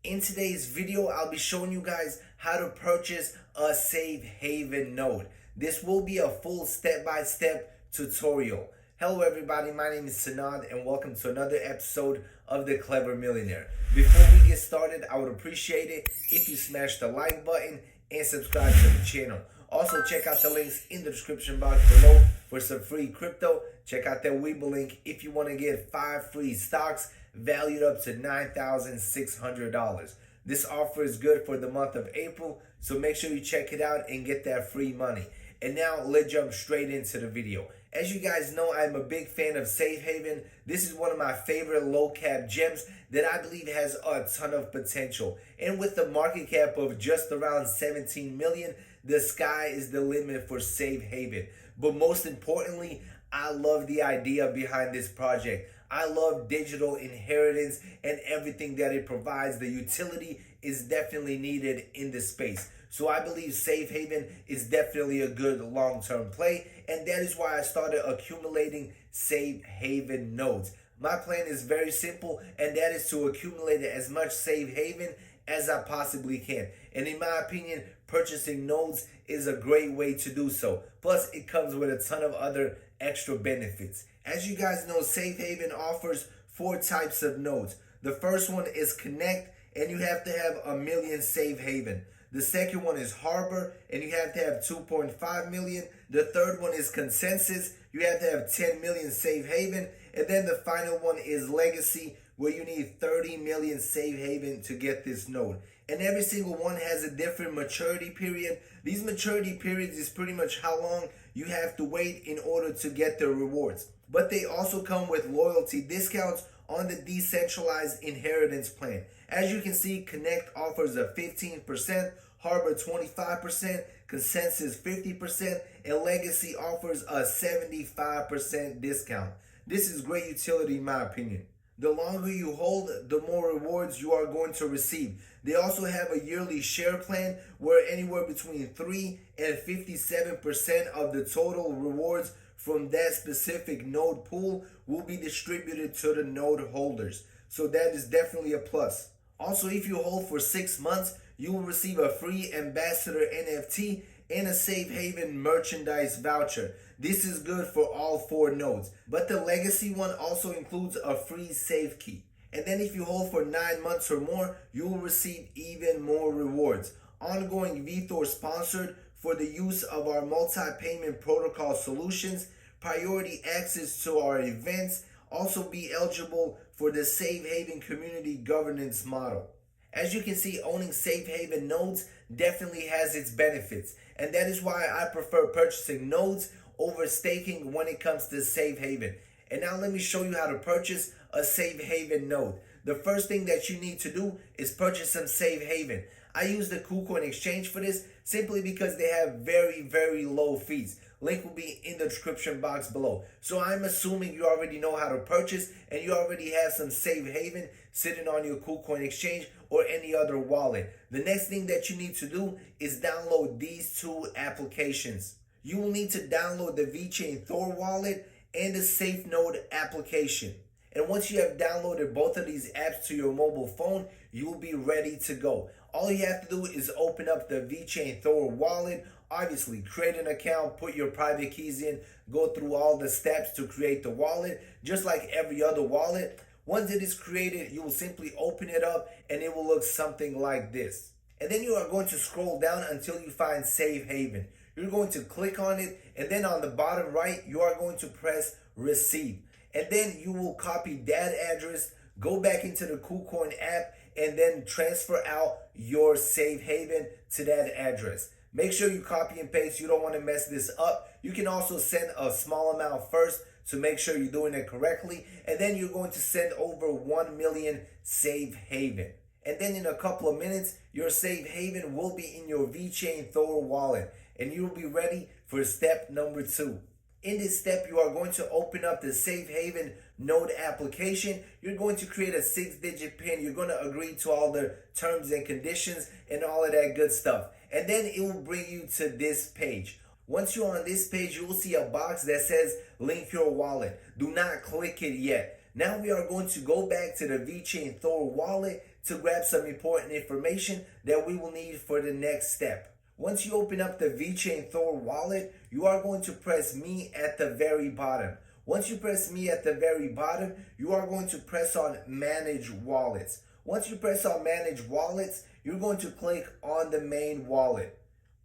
In today's video, I'll be showing you guys how to purchase a SafeHaven node. This will be a full step-by-step tutorial. Hello everybody, my name is Sanad and welcome to another episode of The Clever Millionaire. Before we get started, I would appreciate it if you smash the like button and subscribe to the channel. Also, check out the links in the description box below for some free crypto. Check out that Webull link if you want to get 5 free stocks valued up to $9,600. This offer is good for the month of April, so make sure you check it out and get that free money. And now let's jump straight into the video. As you guys know, I'm a big fan of SafeHaven. This is one of my favorite low cap gems that I believe has a ton of potential. And with the market cap of just around 17 million, the sky is the limit for SafeHaven. But most importantly, I love the idea behind this project. I love digital inheritance and everything that it provides. The utility is definitely needed in this space. So I believe SafeHaven is definitely a good long-term play, and that is why I started accumulating SafeHaven nodes. My plan is very simple, and that is to accumulate as much SafeHaven as I possibly can. And in my opinion, purchasing nodes is a great way to do so. Plus, it comes with a ton of other extra benefits. As you guys know, SafeHaven offers 4 types of nodes. The first one is Connect, and you have to have 1 million SafeHaven. The second one is Harbor, and you have to have 2.5 million. The third one is Consensus. You have to have 10 million SafeHaven. And then the final one is Legacy, where you need 30 million SafeHaven to get this node. And every single one has a different maturity period. These maturity periods is pretty much how long you have to wait in order to get the rewards. But they also come with loyalty discounts on the decentralized inheritance plan. As you can see, Connect offers a 15%, Harbor 25%, Consensus 50%, and Legacy offers a 75% discount. This is great utility in my opinion. The longer you hold, the more rewards you are going to receive. They also have a yearly share plan where anywhere between 3 and 57% of the total rewards from that specific node pool will be distributed to the node holders. So that is definitely a plus. Also, if you hold for 6 months, you will receive a free Ambassador NFT and a SafeHaven merchandise voucher. This is good for all 4 nodes. But the Legacy one also includes a free safe key. And then if you hold for 9 months or more, you will receive even more rewards. Ongoing VeChainThor sponsored for the use of our multi-payment protocol solutions, priority access to our events, also be eligible for the SafeHaven community governance model. As you can see, owning SafeHaven nodes definitely has its benefits, and that is why I prefer purchasing nodes over staking when it comes to SafeHaven. And now let me show you how to purchase a SafeHaven node. The first thing that you need to do is purchase some SafeHaven. I use the KuCoin exchange for this simply because they have very low fees. Link will be in the description box below. So I'm assuming you already know how to purchase and you already have some SafeHaven sitting on your KuCoin exchange or any other wallet. The next thing that you need to do is download these 2 applications. You will need to download the VeChainThor wallet and the SafeNode application. And once you have downloaded both of these apps to your mobile phone, you will be ready to go. All you have to do is open up the VeChainThor wallet. Obviously, create an account, put your private keys in, go through all the steps to create the wallet, just like every other wallet. Once it is created, you will simply open it up and it will look something like this. And then you are going to scroll down until you find SafeHaven. You're going to click on it, and then on the bottom right, you are going to press Receive. And then you will copy that address, go back into the KuCoin app, and then transfer out your SafeHaven to that address. Make sure you copy and paste. You don't want to mess this up. You can also send a small amount first to make sure you're doing it correctly. And then you're going to send over 1 million SafeHaven. And then in a couple of minutes, your SafeHaven will be in your VeChainThor wallet. And you'll be ready for step number 2. In this step, you are going to open up the SafeHaven node application. You're going to create a 6-digit PIN. You're going to agree to all the terms and conditions and all of that good stuff. And then it will bring you to this page. Once you're on this page, you will see a box that says link your wallet. Do not click it yet. Now we are going to go back to the VeChainThor wallet to grab some important information that we will need for the next step. Once you open up the VeChainThor wallet, you are going to press me at the very bottom. Once you press me at the very bottom, you are going to press on manage wallets. Once you press on manage wallets, you're going to click on the main wallet.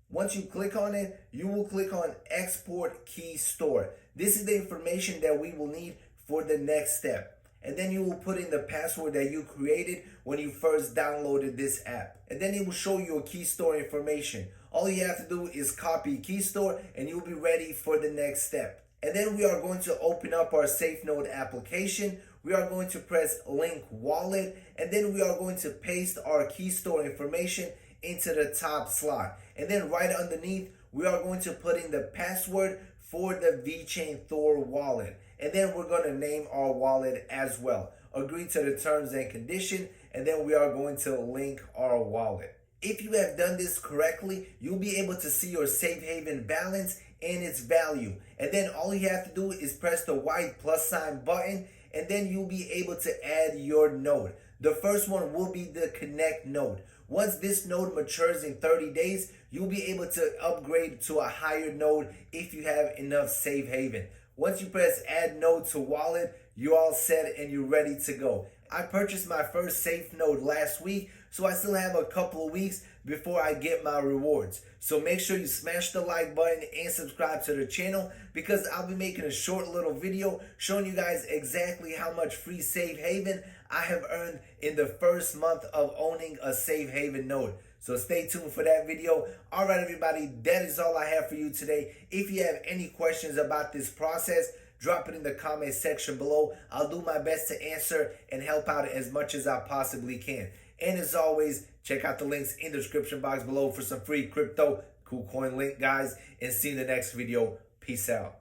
Once you click on it, you will click on export key store. This is the information that we will need for the next step. And then you will put in the password that you created when you first downloaded this app. And then it will show you a key store information. All you have to do is copy key store and you'll be ready for the next step. And then we are going to open up our SafeNode application. We are going to press link wallet, and then we are going to paste our key store information into the top slot. And then right underneath, we are going to put in the password for the VeChainThor wallet. And then we're going to name our wallet as well. Agree to the terms and condition, and then we are going to link our wallet. If you have done this correctly, you'll be able to see your SafeHaven balance and its value. And then all you have to do is press the white plus sign button, and then you'll be able to add your node. The first one will be the connect node. Once this node matures in 30 days, you'll be able to upgrade to a higher node if you have enough SafeHaven. Once you press add node to wallet, you're all set and you're ready to go. I purchased my first SafeNode last week, so I still have a couple of weeks before I get my rewards. So make sure you smash the like button and subscribe to the channel, because I'll be making a short little video showing you guys exactly how much free SafeHaven I have earned in the first month of owning a SafeHaven node. So stay tuned for that video. All right, everybody, that is all I have for you today. If you have any questions about this process, drop it in the comment section below. I'll do my best to answer and help out as much as I possibly can. And as always, check out the links in the description box below for some free crypto cool coin link, guys. And see you in the next video. Peace out.